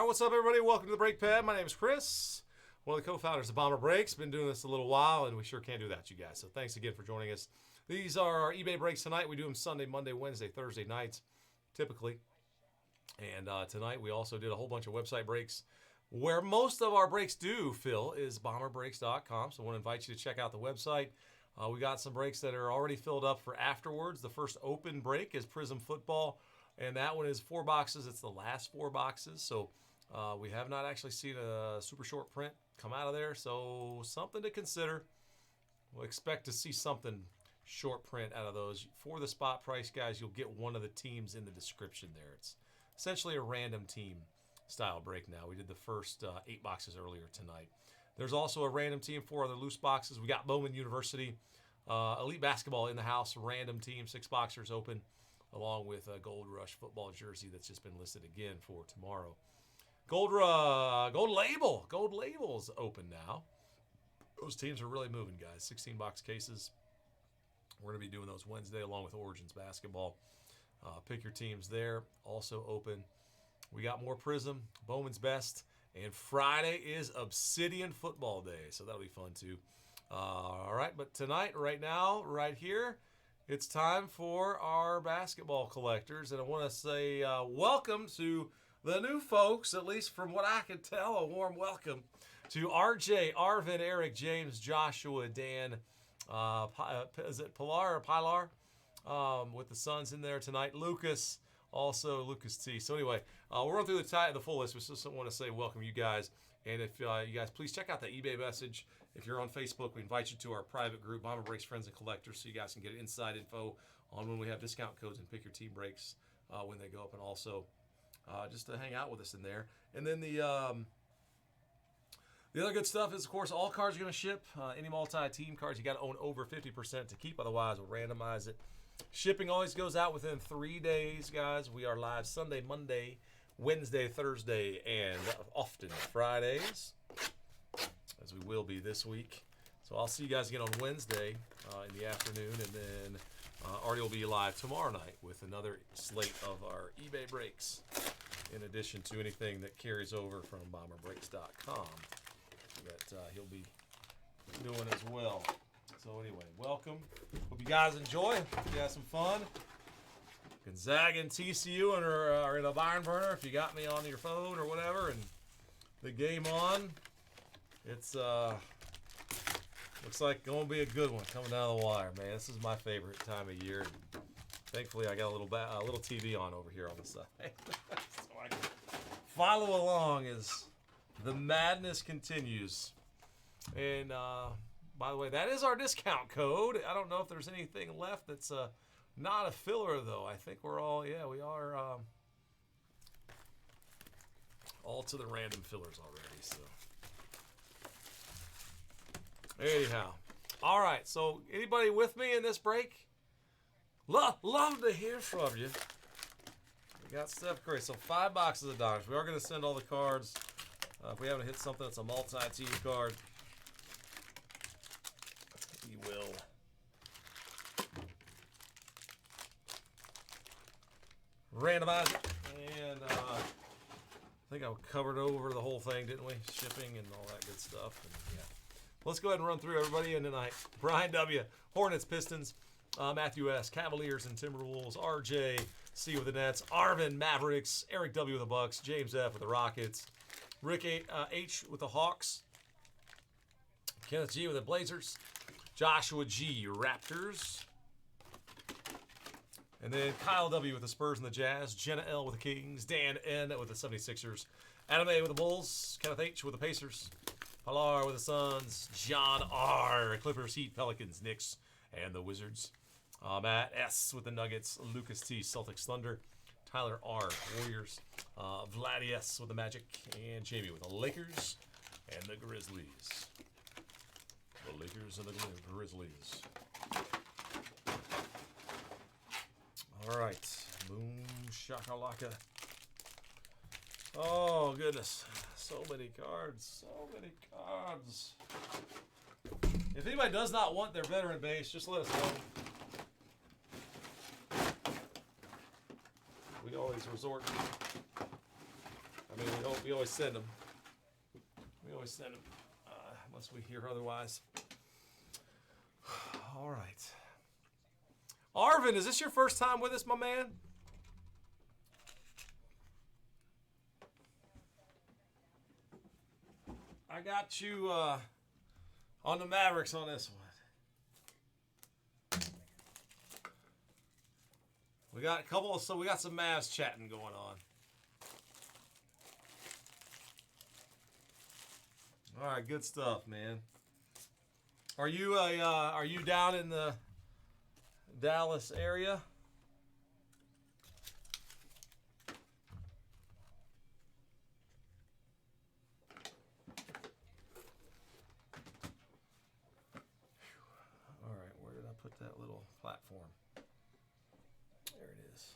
All right, what's up, everybody? Welcome to the Break Pad. My name is Chris, one of the co-founders of Bomber Breaks. Been doing this a little while, and we sure can't do that, you guys. So thanks again for joining us. These are our eBay breaks tonight. We do them Sunday, Monday, Wednesday, Thursday nights, typically. And tonight we also did a whole bunch of website breaks. Where most of our breaks do, Phil, is bomberbreaks.com. So I want to invite you to check out the website. We got some breaks that are already filled up for afterwards. The first open break is Prism Football, and that one is 4 boxes. It's the last 4 boxes. So we have not actually seen a super short print come out of there. So something to consider. We'll expect to see something short print out of those. For the spot price, guys, you'll get one of the teams in the description there. It's essentially a random team style break now. We did the first 8 boxes earlier tonight. There's also a random team, 4 other loose boxes. We got Bowman University, Elite Basketball in the house, random team, 6 boxers open, along with a Gold Rush football jersey that's just been listed again for tomorrow. Gold Label's open now. Those teams are really moving, guys. 16-box cases. We're going to be doing those Wednesday along with Origins Basketball. Pick your teams there. Also open. We got more Prism, Bowman's Best, and Friday is Obsidian Football Day, so that'll be fun too. All right, but tonight, right now, right here, it's time for our basketball collectors, and I want to say welcome to the new folks, at least from what I can tell, a warm welcome to RJ, Arvin, Eric, James, Joshua, Dan, is it Pilar or Pilar? With the Suns in there tonight. Lucas, also Lucas T. So anyway, we'll run through the full list. We just want to say welcome you guys. And if you guys please check out the eBay message. If you're on Facebook, we invite you to our private group, Bomber Breaks Friends and Collectors, so you guys can get inside info on when we have discount codes and pick your team breaks when they go up, and also just to hang out with us in there. And then the other good stuff is, of course, all cards are going to ship. Any multi-team cards, you got to own over 50% to keep. Otherwise, we'll randomize it. Shipping always goes out within 3 days, guys. We are live Sunday, Monday, Wednesday, Thursday, and often Fridays, as we will be this week. So I'll see you guys again on Wednesday in the afternoon, and then Artie will be live tomorrow night with another slate of our eBay breaks, in addition to anything that carries over from bomberbreaks.com that he'll be doing as well. So anyway, welcome. Hope you guys enjoy. Hope you have some fun. Gonzaga and TCU are in a barn burner. If you got me on your phone or whatever, and the game on, it's looks like going to be a good one coming down the wire, man. This is my favorite time of year. Thankfully, I got a little TV on over here on the side, so I can follow along as the madness continues. And by the way, that is our discount code. I don't know if there's anything left that's not a filler, though. I think we're all, we are all to the random fillers already. So anyhow, all right. So anybody with me in this break? Love to hear from you. We got Steph Curry. So 5 boxes of Donruss. We are going to send all the cards. If we haven't hit something that's a multi-team card, we will. Randomize it. And I think I covered over the whole thing, didn't we? Shipping and all that good stuff. And, yeah. Let's go ahead and run through everybody in tonight. Brian W., Hornets, Pistons, Matthew S., Cavaliers and Timberwolves, RJ C with the Nets, Arvin, Mavericks, Eric W. with the Bucks, James F. with the Rockets, Rick H. with the Hawks, Kenneth G. with the Blazers, Joshua G. Raptors, and then Kyle W. with the Spurs and the Jazz, Jenna L. with the Kings, Dan N. with the 76ers, Adam A. with the Bulls, Kenneth H. with the Pacers, Pilar with the Suns, John R. Clippers, Heat, Pelicans, Knicks, and the Wizards, Matt S. with the Nuggets, Lucas T. Celtics, Thunder, Tyler R. Warriors, Vlad S. with the Magic, and Jamie with the Lakers and the Grizzlies. The Lakers and the Grizzlies. All right. Boom shakalaka. Oh, goodness. So many cards. So many cards. If anybody does not want their veteran base, just let us know. We always resort to I mean, we always send them. We always send them, unless we hear otherwise. All right. Arvin, is this your first time with us, my man? I got you on the Mavericks on this one. We got a couple, so we got some Mavs chatting going on. All right, good stuff, man. Are you down in the Dallas area? All right, where did I put that little platform? There it is.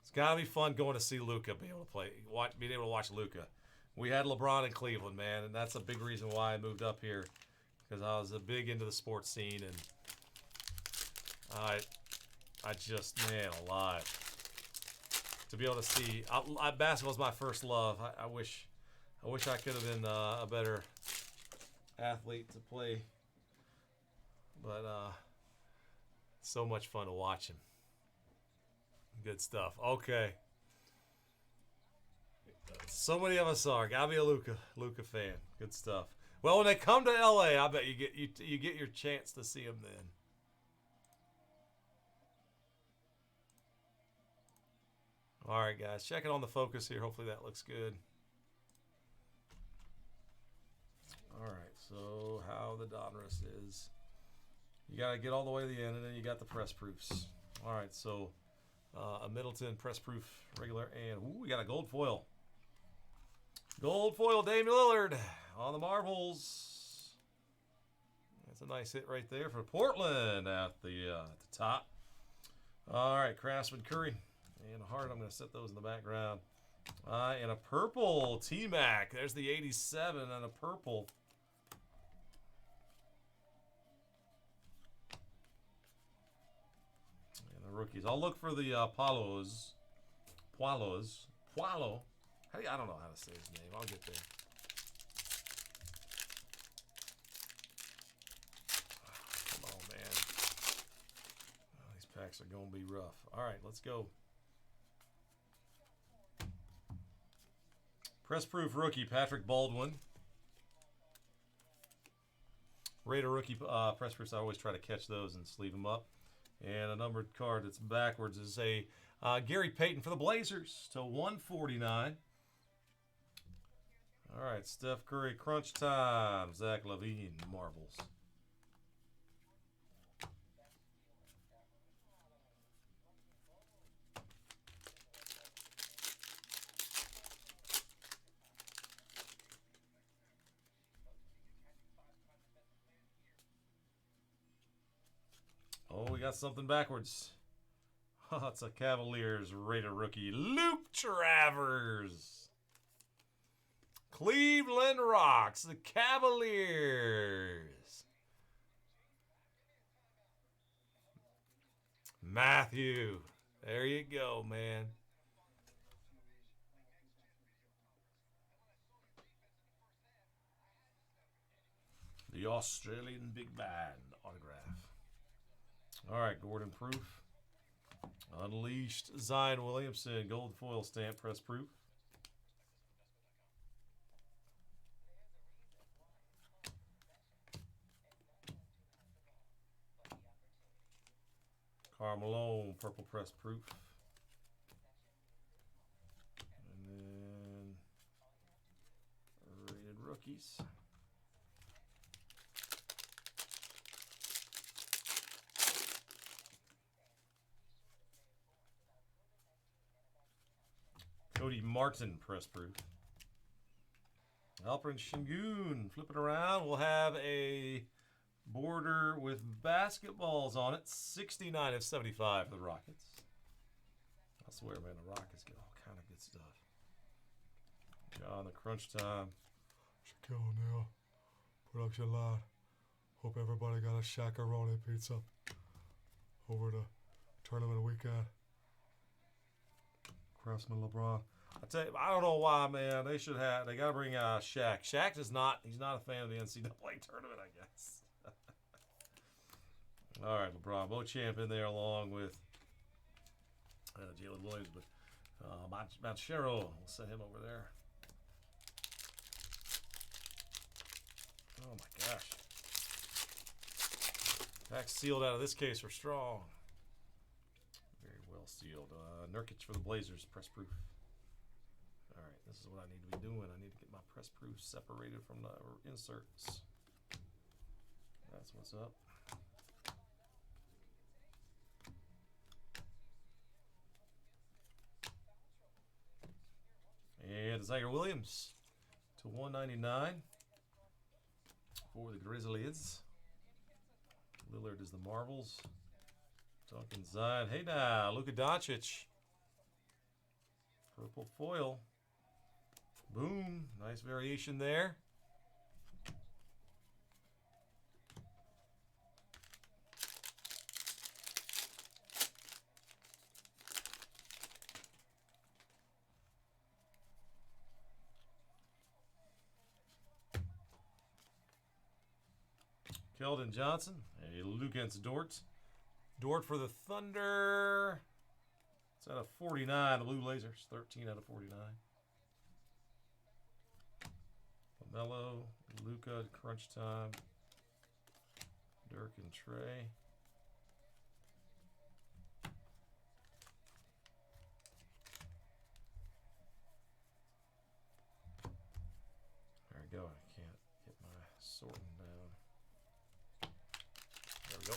It's gotta be fun going to see Luka, being able to watch Luka. We had LeBron in Cleveland, man, and that's a big reason why I moved up here, because I was a big into the sports scene, and I just, man, alive. To be able to see, basketball's my first love. I wish I could have been a better athlete to play, but so much fun to watch him. Good stuff. Okay. So many of us are. Gotta be a Luka fan. Good stuff. Well, when they come to LA, I bet you get your chance to see them then. All right, guys. Check it on the focus here. Hopefully that looks good. All right. So how the Donruss is. You got to get all the way to the end, and then you got the press proofs. All right. So a Middleton press proof regular, and we got a gold foil. Gold foil Damian Lillard on the marbles. That's a nice hit right there for Portland at the top. All right, Craftsman Curry and a heart. I'm going to set those in the background. And a purple T-Mac. There's the 87 and a purple. And the rookies. I'll look for the Poilos. Poilo. I don't know how to say his name. I'll get there. Come on, man. Oh, these packs are going to be rough. All right, let's go. Press proof rookie, Patrick Baldwin. Raider rookie press proofs, I always try to catch those and sleeve them up. And a numbered card that's backwards is a Gary Payton for the Blazers to 149. All right, Steph Curry, crunch time. Zach LaVine, marbles. Oh, we got something backwards. Oh, it's a Cavaliers Raider rookie, Luke Travers. Cleveland rocks, the Cavaliers. Matthew, there you go, man. The Australian Big Band autograph. All right, Gordon Proof. Unleashed Zion Williamson, gold foil stamp press proof. Carmelo, purple press proof. And then rated rookies. Cody Martin press proof. Alperen Şengün, flip it around. We'll have a border with basketballs on it. 69 of 75 for the Rockets. I swear, man, the Rockets get all kind of good stuff. John, the crunch time. Shaquille O'Neal, production line. Hope everybody got a shakaroni pizza over the tournament weekend. Craftsman LeBron. I tell you, I don't know why, man. They should have. They got to bring Shaq. Shaq is not. He's not a fan of the NCAA tournament, I guess. All right, LeBron, both champ in there along with Jalen Williams, but Monchero, we'll send him over there. Oh my gosh. Packs sealed out of this case are strong. Very well sealed. Nurkic for the Blazers, press proof. All right, this is what I need to be doing. I need to get my press proof separated from the inserts. That's what's up. And Zaire Williams to 199 for the Grizzlies. Lillard is the marbles. Duncan Zion. Hey now, Luka Doncic. Purple foil. Boom. Nice variation there. Keldon Johnson, a Luguentz Dort. Dort for the Thunder. It's out of 49. The Blue Blazers, 13 out of 49. LaMelo, Luka, crunch time. Dirk and Trey. There we go. I can't get my sorting down. There we go.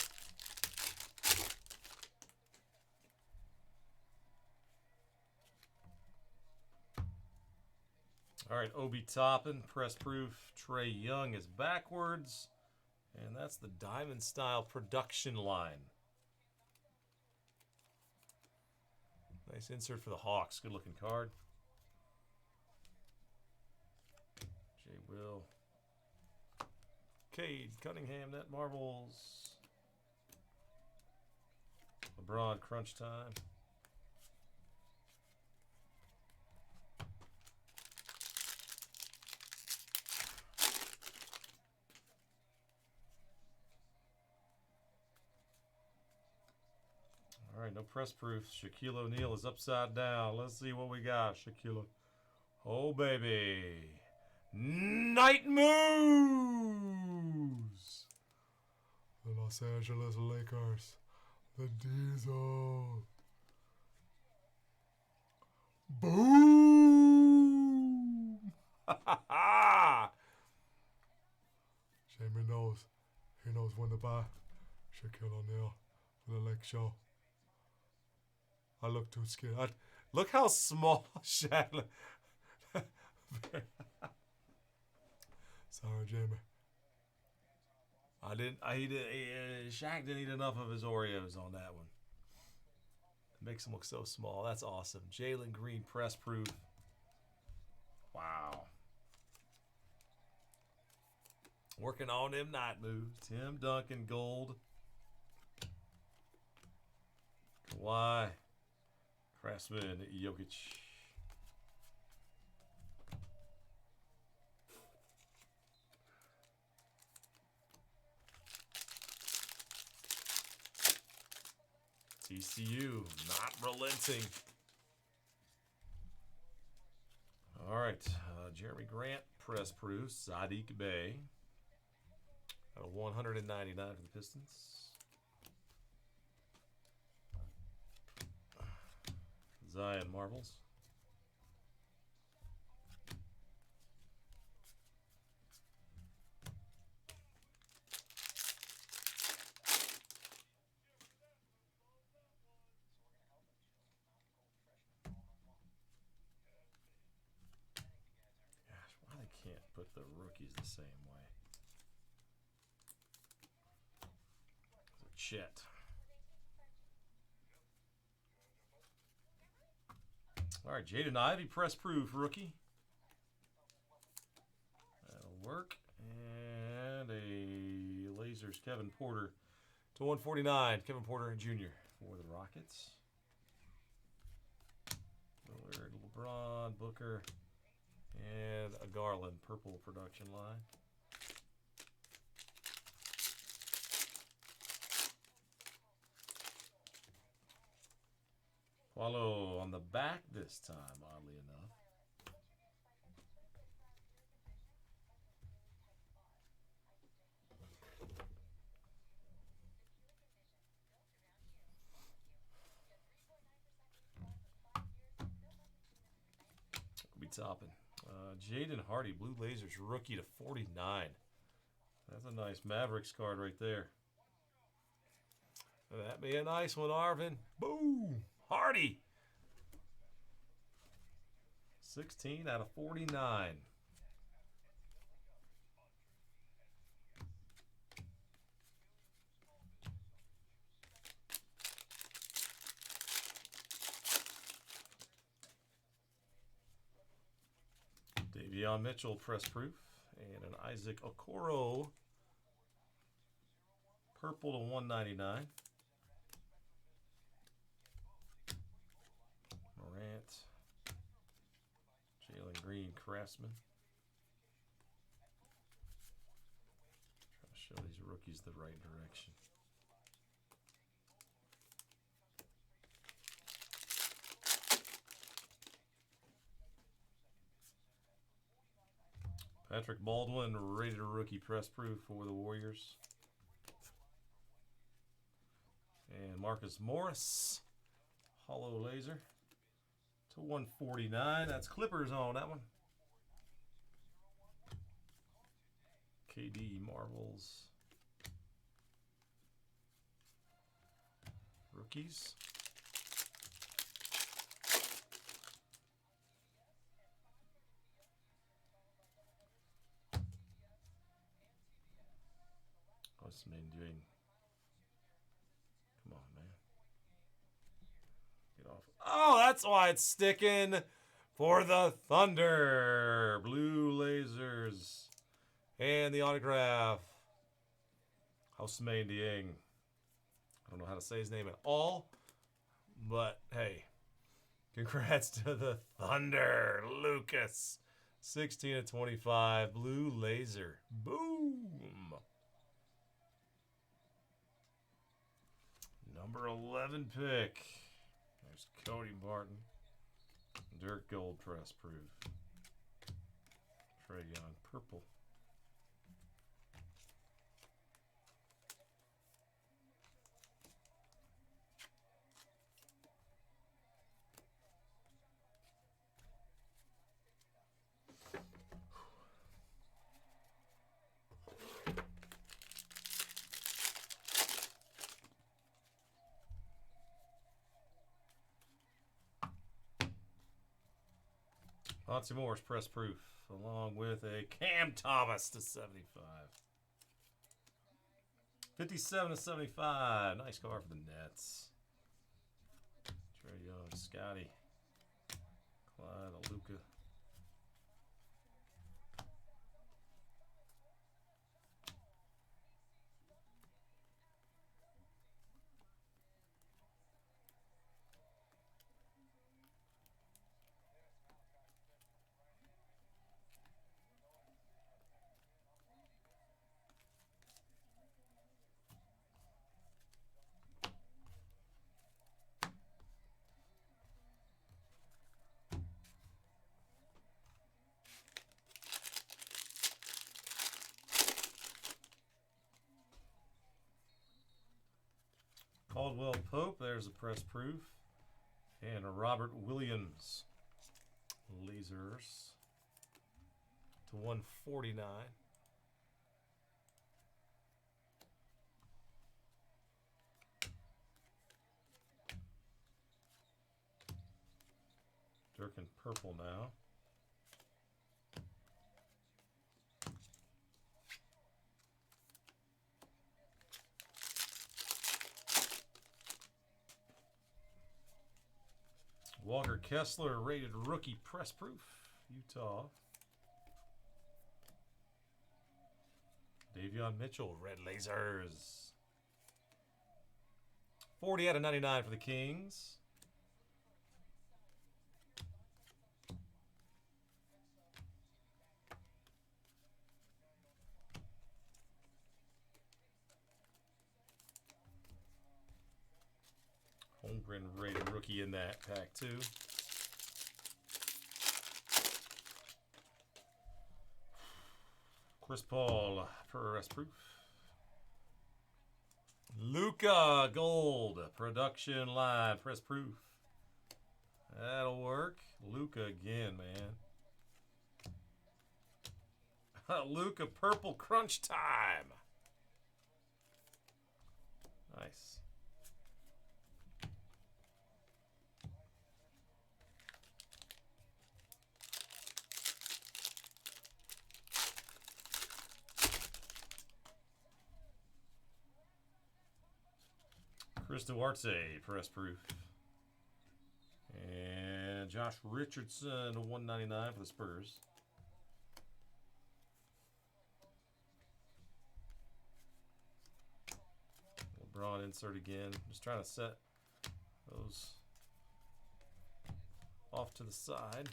All right, Obi Toppin, press proof. Trey Young is backwards. And that's the Diamond Style production line. Nice insert for the Hawks. Good looking card. J. Will. Cade, Cunningham, net marbles. LeBron, crunch time. All right, no press proof. Shaquille O'Neal is upside down. Let's see what we got, Shaquille. Oh, baby. Night moves. The Los Angeles Lakers. The Diesel. Boom! Jamie knows. He knows when to buy. Shaquille O'Neal for the Lake Show. I look too scared. Look how small Shaq. Sorry, Jamie. Shaq didn't eat enough of his Oreos on that one. It makes him look so small. That's awesome. Jalen Green, press proof. Wow. Working on them night moves. Tim Duncan, gold. Kawhi. Craftsman, Jokic. TCU, not relenting. All right, Jeremy Grant, press proof. Sadiq Bey. At a 199 for the Pistons. Zion marbles. Gosh, why they can't put the rookies the same way? Chet. All right, Jaden Ivey, press proof rookie. That'll work. And a Lasers Kevin Porter to 149. Kevin Porter Jr. for the Rockets. Lillard, LeBron, Booker, and a Garland purple production line. Paulo on the back this time, oddly enough. We'll be topping. Jaden Hardy, Blue Lasers, rookie to 49. That's a nice Mavericks card right there. That'd be a nice one, Arvin. Boom! Hardy! 16 out of 49. Davion Mitchell, press proof. And an Isaac Okoro, purple to 199. Morant, Jalen Green, Craftsman. Trying to show these rookies the right direction. Patrick Baldwin, rated rookie press proof for the Warriors. And Marcus Morris, hollow laser to 149. That's Clippers on that one. KD Marvels. Rookies. What's the man doing? Come on, man. Get off. Oh, that's why it's sticking for the Thunder. Blue Lasers. And the autograph. Houseman Dieng. I don't know how to say his name at all. But, hey. Congrats to the Thunder. Lucas. 16 of 25. Blue Laser. Boom. Number 11 pick. There's Cody Barton. Dirk Gold press proof. Trae Young purple. Lots of Morris press proof, along with a Cam Thomas to 75. 57 to 75. Nice card for the Nets. Trae Young, Scotty, Clyde, Luka. Caldwell Pope, there's a press proof. And a Robert Williams. Lasers to 149. Dirk in purple now. Walker Kessler, rated rookie press proof, Utah. Davion Mitchell, red lasers. 40 out of 99 for the Kings. Holmgren rated rookie in that pack too. Chris Paul, press proof. Luca Gold, production line, press proof. That'll work. Luca again, man. Luca purple crunch time. Nice. Chris Duarte, press proof. And Josh Richardson, 199 for the Spurs. LeBron insert again. Just trying to set those off to the side.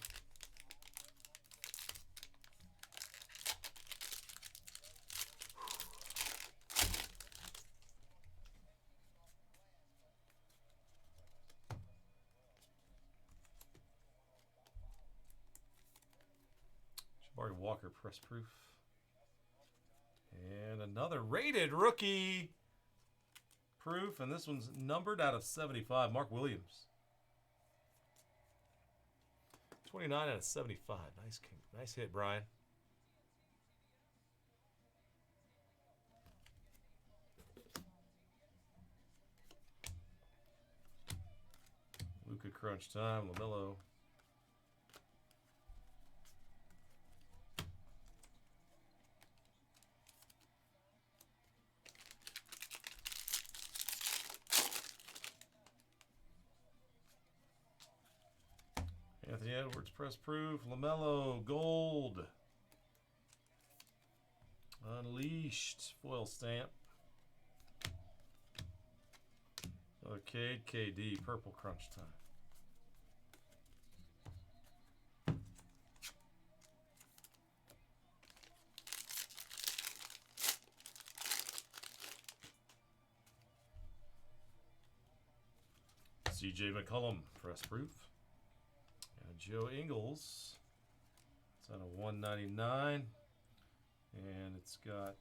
Jabari Walker, press proof. And another rated rookie proof, and this one's numbered out of 75. Mark Williams. 29 out of 75. Nice hit, Brian. Luka crunch time, LaMelo. Anthony Edwards, press proof. LaMelo, gold. Unleashed, foil stamp. Okay, KD, purple crunch time. CJ McCollum, press proof. Joe Ingles. It's on a 199. And it's got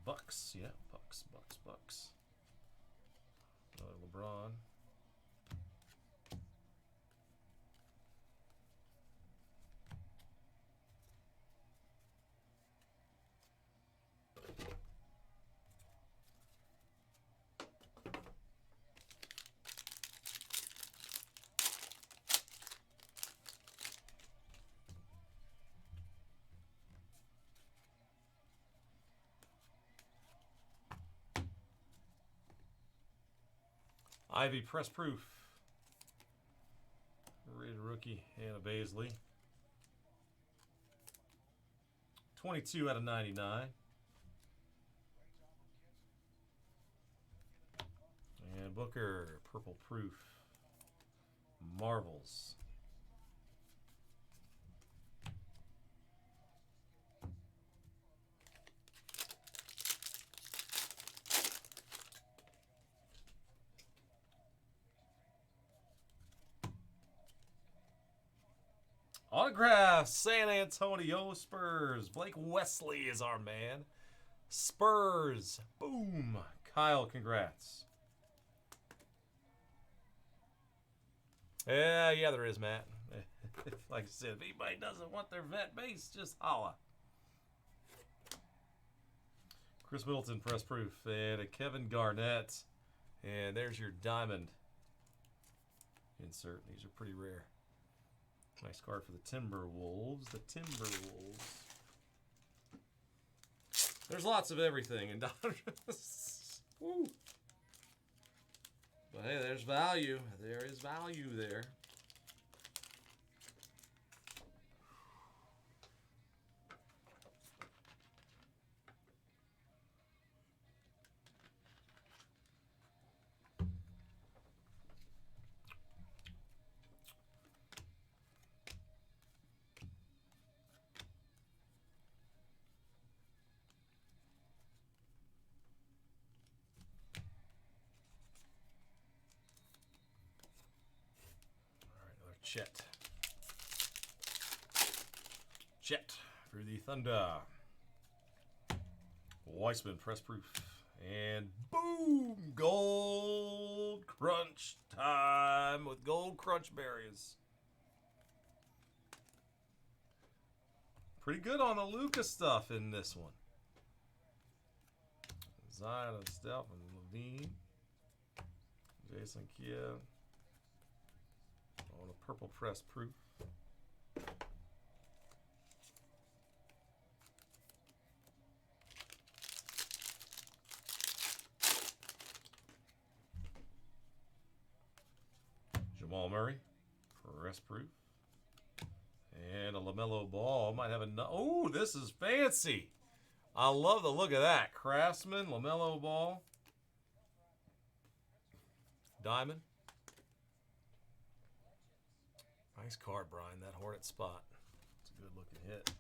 Bucks. Yeah, Bucks. Another LeBron. Ivy, press proof. Rated rookie, Hannah Baisley. 22 out of 99. And Booker, purple proof. Marvels. Autograph, San Antonio Spurs. Blake Wesley is our man. Spurs. Boom. Kyle, congrats. Yeah, there is, Matt. Like I said, if anybody doesn't want their vet base, just holla. Chris Middleton, press proof. And a Kevin Garnett. And there's your diamond insert. These are pretty rare. Nice card for the Timberwolves. There's lots of everything in Donruss. Woo. But hey, there's value. There is value there. Chet. Chet for the Thunder. Weissman, press proof. And boom! Gold crunch time with gold crunch berries. Pretty good on the Lucas stuff in this one. Zion and Steph and Levine. Jason Kidd. On a purple press proof. Jamal Murray, press proof. And a LaMelo Ball. Might have a... Oh, this is fancy. I love the look of that. Craftsman, LaMelo Ball. Diamond. Nice card, Brian. That Hornet spot. It's a good looking hit.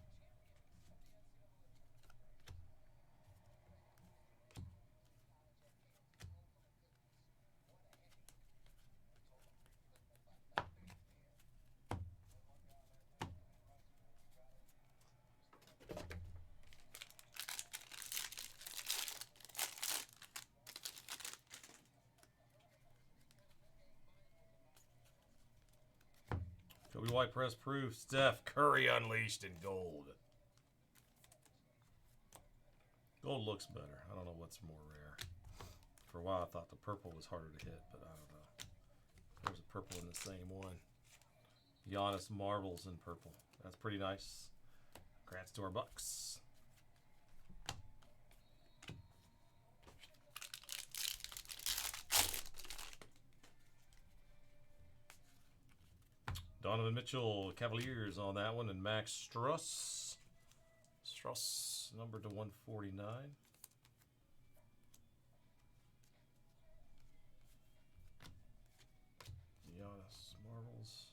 Kobe White press proof. Steph Curry unleashed in gold. Gold looks better. I don't know what's more rare. For a while I thought the purple was harder to hit, but I don't know. There's a purple in the same one. Giannis marbles in purple. That's pretty nice. Congrats to our Bucks. Donovan Mitchell, Cavaliers on that one, and Max Struss. Struss, numbered to 149. Giannis marbles.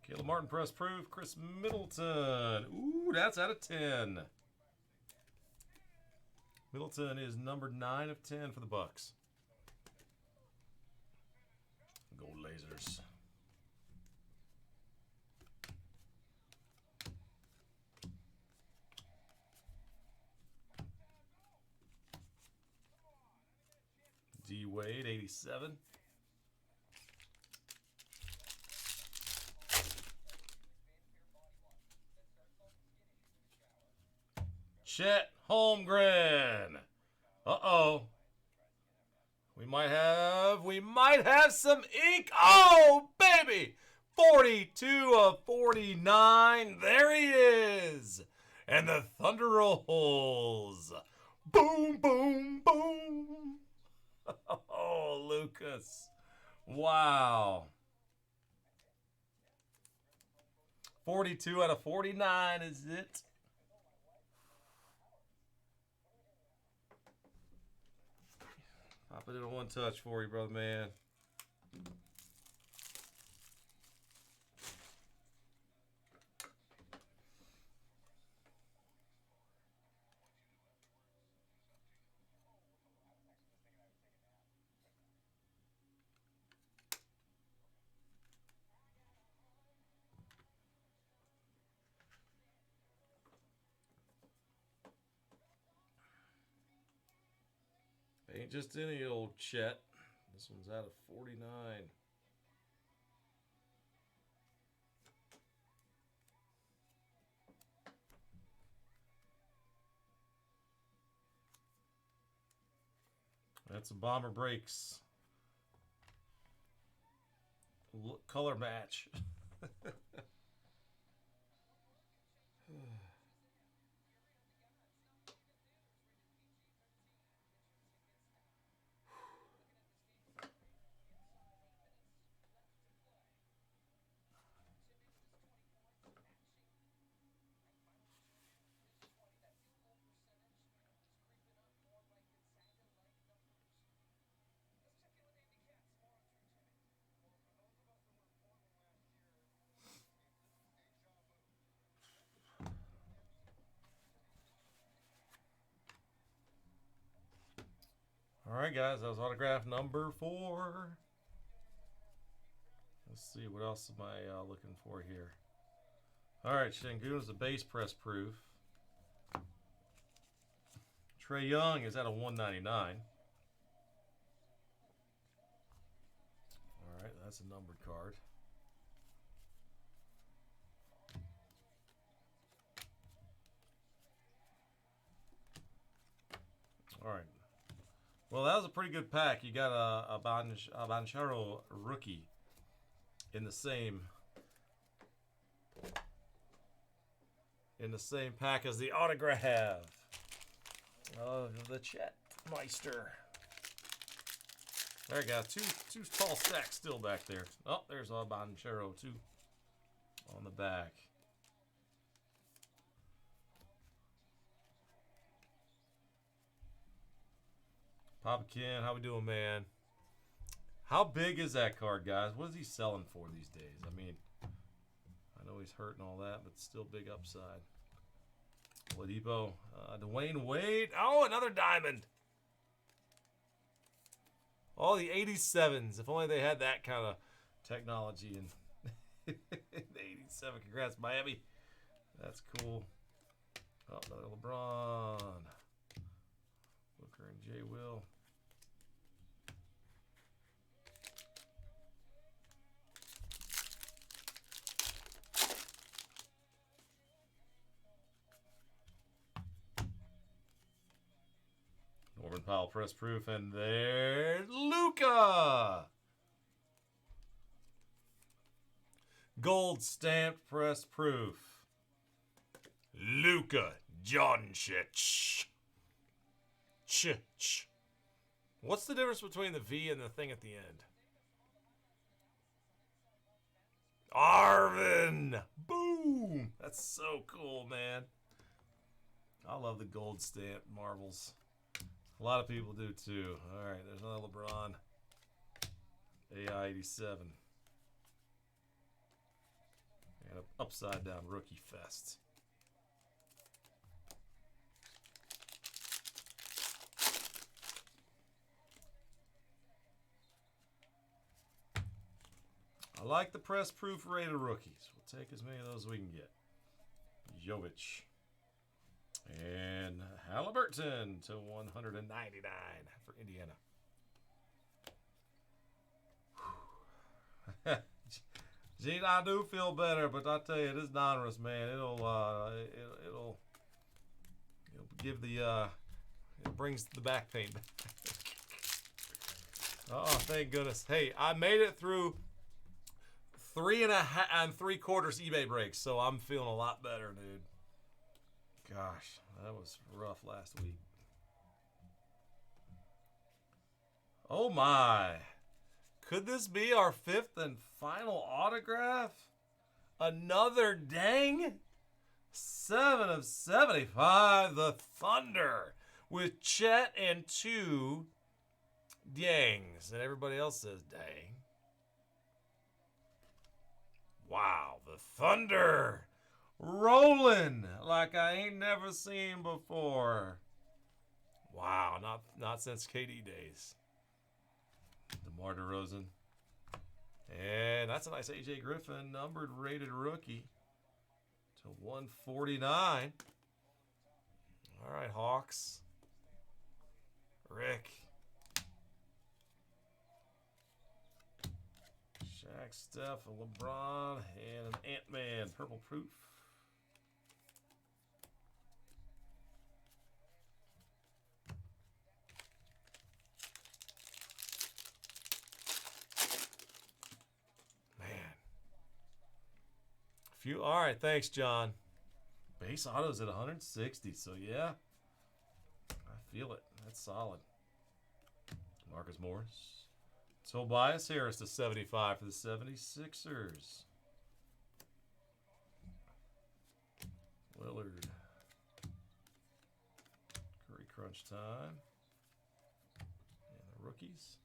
Caleb Martin press proof. Chris Middleton. Ooh, that's out of 10. Middleton is numbered 9 of 10 for the Bucks. Gold lasers. D Wade 87. Chet Holmgren. Uh-oh. We might have some ink. Oh, baby. 42 of 49. There he is. And the Thunder rolls. Boom, boom, boom. Oh, Lucas. Wow. 42 out of 49 is it. Pop it in one touch for you, brother man. Ain't just any old Chet. This one's out of 49. That's a Bomber Breaks. Color match. right, guys, that was autograph number 4. Let's see, what else am I looking for here? All right, Şengün is a base press proof. Trae Young is at a 199. All right, that's a numbered card. All right. Well, that was a pretty good pack. You got a Banchero rookie in the same pack as the autograph of the Chet Meister. There you go. Two tall stacks still back there. Oh, there's a Banchero too on the back. Papa Ken, how we doing, man? How big is that card, guys? What is he selling for these days? I mean, I know he's hurt and all that, but still big upside. Oladipo, Dwayne Wade. Oh, another diamond. All the 87s. If only they had that kind of technology in the 87. Congrats, Miami. That's cool. Oh, another LeBron. Booker and J. Will. Norman Powell press proof, and there's Luka. Gold stamped press proof. Luka Doncic. What's the difference between the V and the thing at the end? Arvin! Boom! That's so cool, man. I love the gold stamp marbles. A lot of people do too. All right, there's another LeBron. AI 87. And an upside down rookie fest. I like the press proof rated rookies. We'll take as many of those as we can get. Jovic. And Halliburton to 199 for Indiana. Gene, I do feel better, but I tell you, this Donruss, man, it'll give the it brings the back pain back. Oh, thank goodness. Hey, I made it through 3 3/4 eBay breaks, so I'm feeling a lot better, dude. Gosh, that was rough last week. Oh my. Could this be our 5th and final autograph? Another dang? 7 of 75, the Thunder, with Chet and 2 dangs. And everybody else says dang. Wow, the Thunder. Rolling like I ain't never seen before. Wow, not since KD days. DeMar DeRozan. And that's a nice AJ Griffin numbered rated rookie to 149. All right, Hawks. Rick. Shaq, Steph, a LeBron, and an Ant-Man purple proof. All right, thanks, John. Base auto's at 160, so yeah. I feel it. That's solid. Marcus Morris. Tobias Harris to 75 for the 76ers. Lillard. Curry crunch time. And the rookies.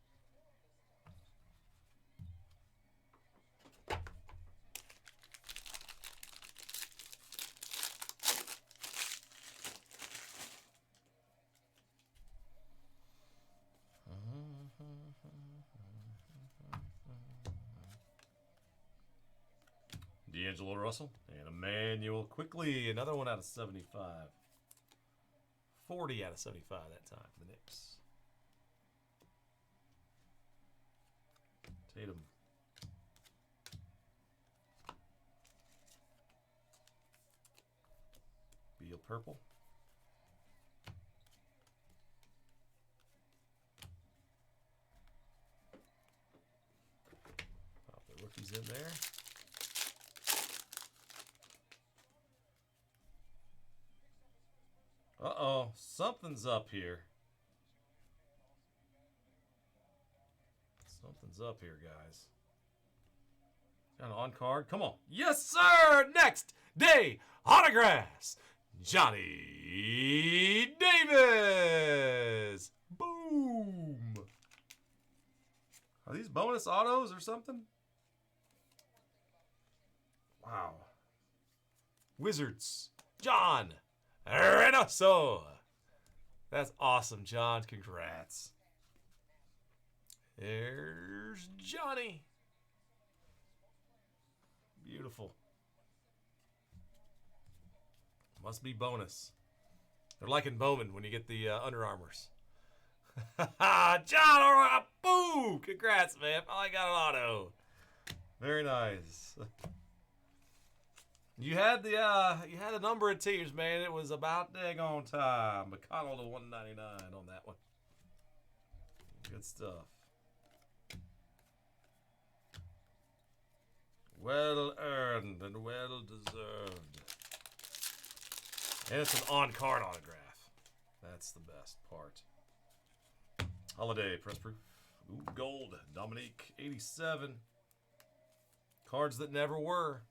D'Angelo Russell and Emmanuel quickly. Another one out of 75. 40 out of 75 that time for the Knicks. Tatum. Beal purple. Pop the rookies in there. Uh-oh, something's up here. Something's up here, guys. Got an on card. Come on. Yes, sir! Next day autographs. Johnny Davis. Boom. Are these bonus autos or something? Wow. Wizards. John Reynoso. That's awesome, John. Congrats. There's Johnny. Beautiful. Must be bonus. They're like in Bowman when you get the Under Armours. John, boom! Congrats, man. I got an auto. Very nice. You had the number of teams, man. It was about daggone time. McConnell to 199 on that one. Good stuff. Well earned and well deserved. And it's an on-card autograph. That's the best part. Holiday press proof. Ooh, gold. Dominique 87. Cards that never were.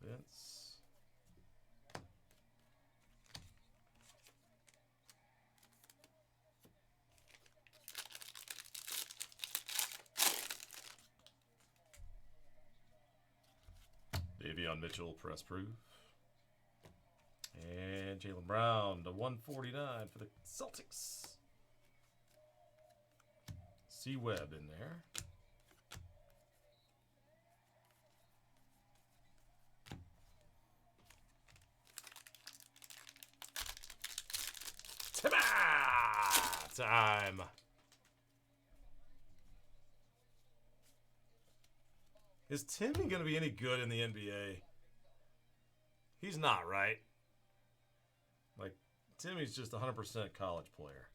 Vince. Davion Mitchell press proof. And Jaylen Brown to 149 for the Celtics. C Webb in there. Time. Is Timmy going to be any good in the NBA? He's not, right? Like, Timmy's just a 100% college player.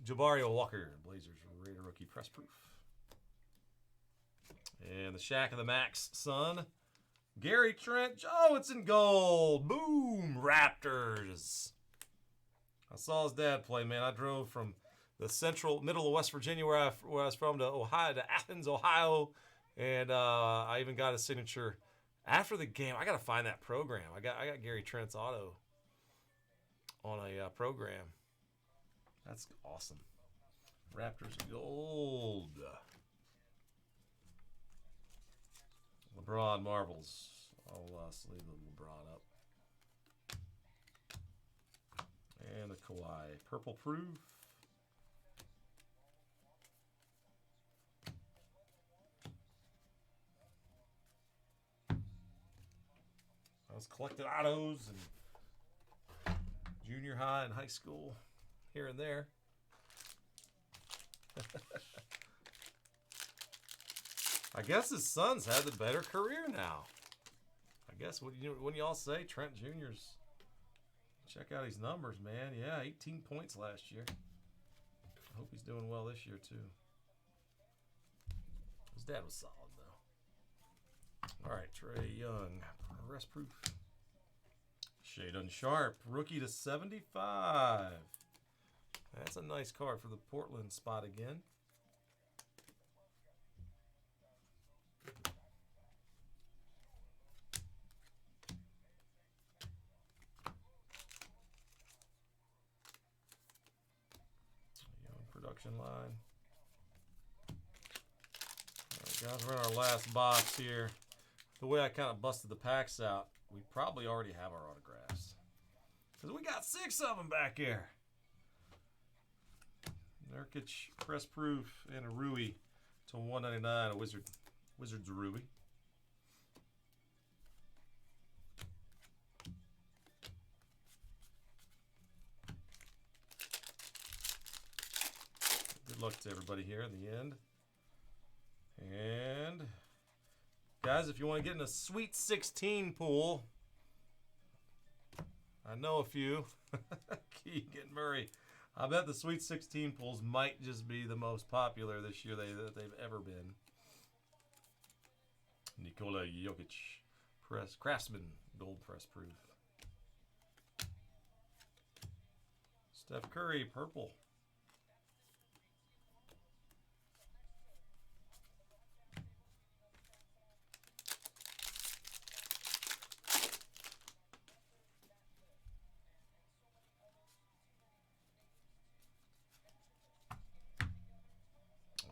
Jabari Walker, Blazers Raider rookie press proof. And the Shaq of the Max son, Gary Trent. Oh, it's in gold. Boom, Raptors. I saw his dad play, man. I drove from the middle of West Virginia, where I was from, to Ohio, to Athens, Ohio, and I even got a signature after the game. I got to find that program. I got Gary Trent's auto on a program. That's awesome. Raptors gold. LeBron marbles. I'll sleeve the LeBron up. And the Kawhi purple proof. I was collecting autos in junior high and high school, here and there. I guess his son's had the better career now. I guess when y'all say Trent Jr.'s. Check out his numbers, man. Yeah, 18 points last year. I hope he's doing well this year, too. His dad was solid, though. All right, Trae Young. Rest proof. Shaedon Sharpe. Rookie to 75. That's a nice card for the Portland spot again. Production line. All right, guys, we're in our last box here. The way I kind of busted the packs out, we probably already have our autographs, because we got 6 of them back here. There Nurkic, press proof, and a Rui to 199. A Wizards Rui. Good luck to everybody here in the end. And guys, if you want to get in a Sweet 16 pool, I know a few. Keegan Murray. I bet the Sweet 16 pools might just be the most popular this year that they've ever been. Nikola Jokic, Craftsman, gold press proof. Steph Curry, purple.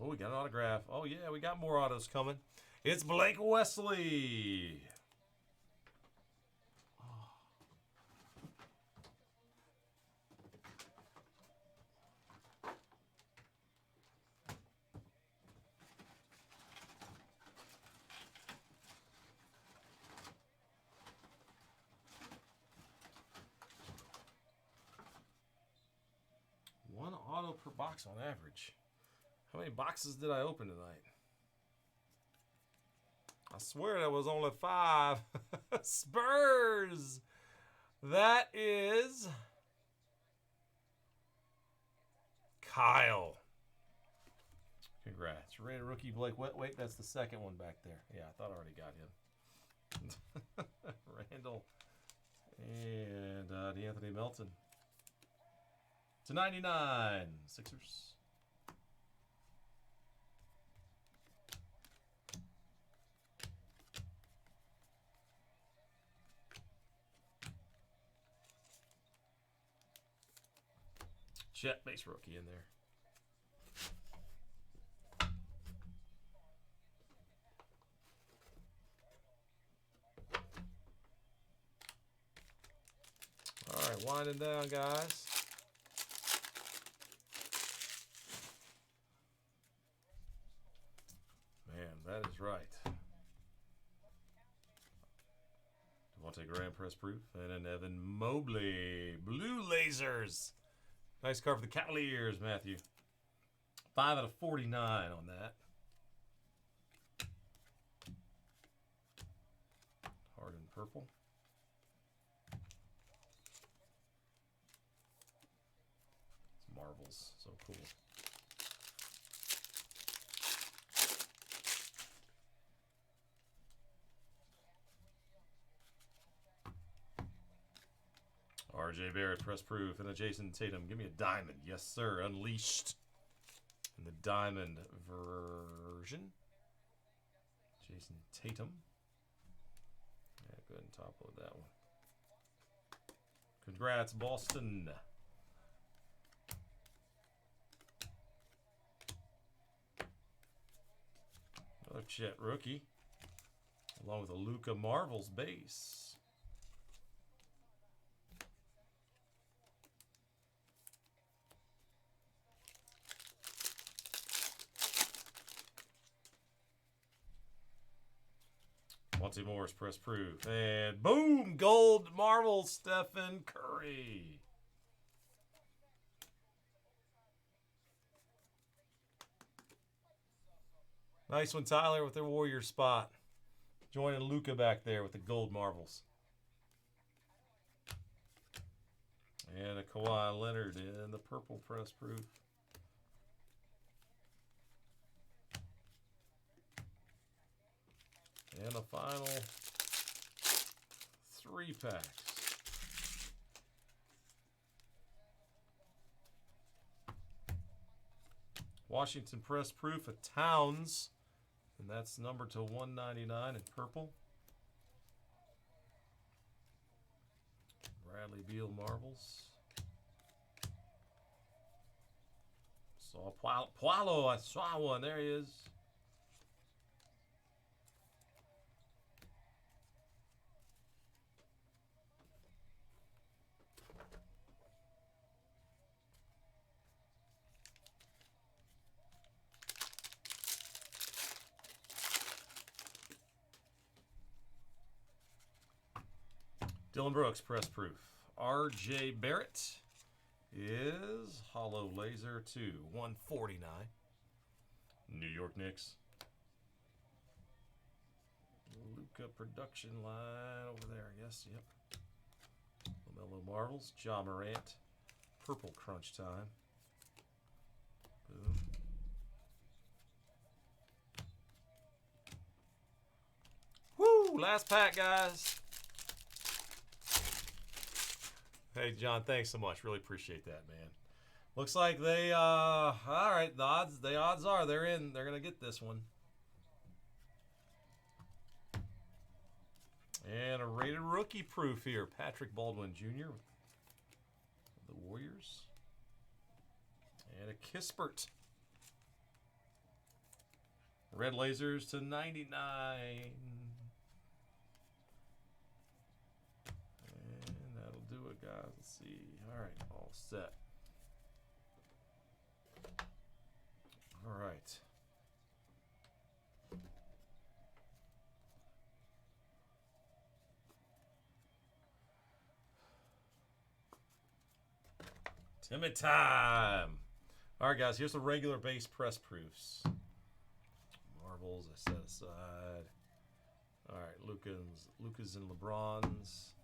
Oh, we got an autograph. Oh, yeah, we got more autos coming. It's Blake Wesley. One auto per box on average. How many boxes did I open tonight? I swear that was only 5. Spurs. That is Kyle. Congrats. Red rookie Blake. Wait, that's the second one back there. Yeah, I thought I already got him. Randall and DeAnthony Melton. To 99. Sixers. Chet base rookie in there. All right, winding down, guys. Man, that is right. Devontae Graham press proof, and an Evan Mobley blue lasers. Nice card for the Cavaliers, Matthew. 5 out of 49 on that. Harden purple. It's marbles, so cool. RJ Barrett press proof and a Jason Tatum. Give me a diamond. Yes, sir. Unleashed. In the diamond version. Jason Tatum. Yeah, go ahead and top load that one. Congrats, Boston. Another Chet rookie. Along with a Luka Marvels base. Monty Morris press proof. And boom! Gold Marvel Stephen Curry. Nice one, Tyler, with their Warrior spot. Joining Luka back there with the gold marbles. And a Kawhi Leonard in the purple press proof. And a final 3 packs. Washington press proof of Towns. And that's numbered to 199 in purple. Bradley Beal marbles. Saw Poilo. I saw one. There he is. Dylan Brooks, press proof. R.J. Barrett is hollow laser to 149. New York Knicks. Luka production line over there, I guess. Yep. LaMelo Marvels. Ja Morant. Purple crunch time. Boom. Woo! Last pack, guys. Hey, John, thanks so much. Really appreciate that, man. Looks like they, all right, the odds are they're in. They're going to get this one. And a rated rookie proof here. Patrick Baldwin Jr. with the Warriors. And a Kispert. Red lasers to 99. And that'll do it, guys. Let's see. All right, all set. All right. Timmy time. All right, guys, here's the regular base press proofs. Marbles, I set aside. All right, Luka's and LeBron's.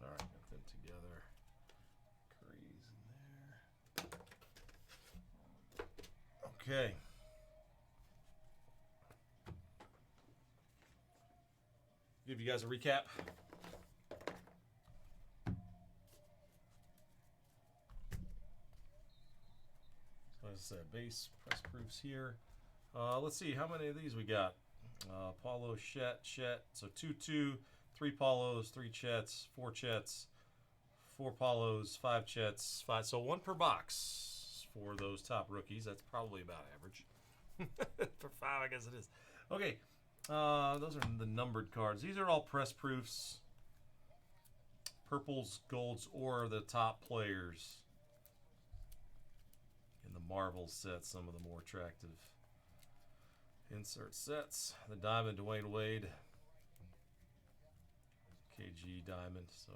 All right, got them together. Curry's in there. Okay. Give you guys a recap. So as I said, base press proofs here. Let's see how many of these we got. Paulo, Chet. So 2, 3 Paulos, 3 Chets, 4 Chets, 4 Paulos, 5 Chets, 5. So 1 per box for those top rookies. That's probably about average. For 5, I guess it is. Okay. Those are the numbered cards. These are all press proofs. Purples, golds, or the top players in the Marvel set. Some of the more attractive insert sets. The Diamond, Dwayne Wade. KG Diamond. So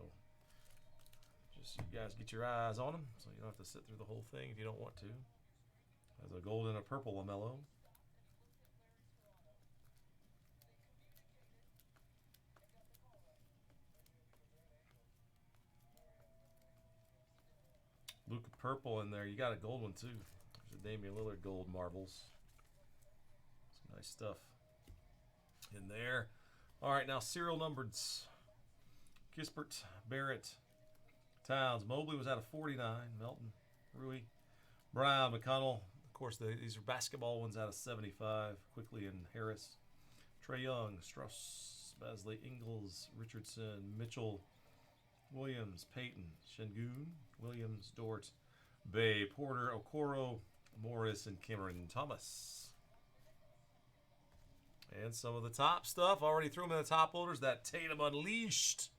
just so you guys get your eyes on them, so you don't have to sit through the whole thing if you don't want to. There's a gold and a purple LaMelo. Luka purple in there. You got a gold one too. There's a Damian Lillard gold marbles. Some nice stuff in there. All right, now serial numbered. Kispert, Barrett, Towns. Mobley was out of 49. Melton, Rui, Brown, McConnell. Of course, these are basketball ones out of 75. Quickly and Harris. Trae Young, Strauss, Basley, Ingles, Richardson, Mitchell, Williams, Payton, Şengün, Williams, Dort, Bay, Porter, Okoro, Morris, and Cameron Thomas. And some of the top stuff. Already threw them in the top loaders. That Tatum Unleashed.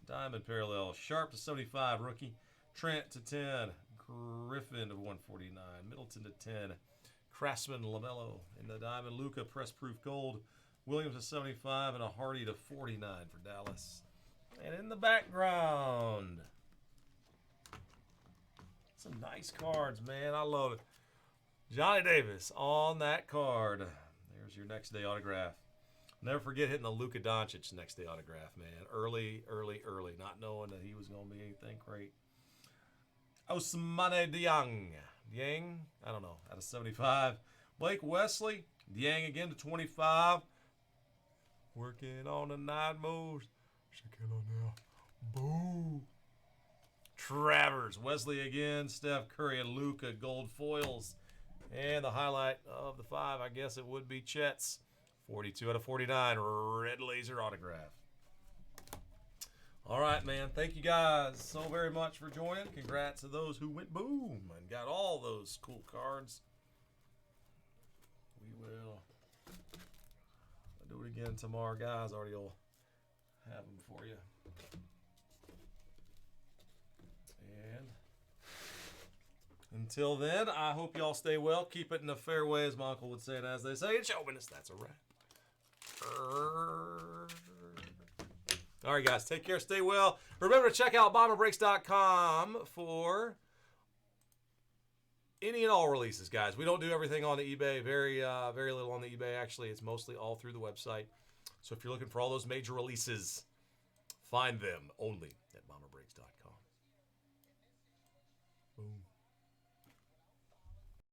Diamond parallel. Sharp to 75, rookie. Trent to 10. Griffin to 149. Middleton to 10. Craftsman, LaMelo in the Diamond. Luka, press proof gold. Williams to 75 and a Hardy to 49 for Dallas. And in the background, some nice cards, man. I love it. Johnny Davis on that card. There's your next day autograph. Never forget hitting the Luka Doncic next day autograph, man. Early, not knowing that he was going to be anything great. Ousmane Dieng, I don't know, out of 75. Blake Wesley, Dieng again to 25. Working on the 9 moves. Shaquille O'Neal. Boo. Travers, Wesley again, Steph Curry, and Luka gold foils. And the highlight of the 5, I guess it would be Chet's. 42 out of 49, red laser autograph. All right, man. Thank you guys so very much for joining. Congrats to those who went boom and got all those cool cards. We will do it again tomorrow, guys. Already will have them for you. And until then, I hope y'all stay well. Keep it in a fair way, as my uncle would say, and as they say, it's chauvinist. That's a wrap. All right, guys. Take care. Stay well. Remember to check out BomberBreaks.com for any and all releases, guys. We don't do everything on the eBay. Very little on the eBay. Actually, it's mostly all through the website. So if you're looking for all those major releases, find them only at BomberBreaks.com.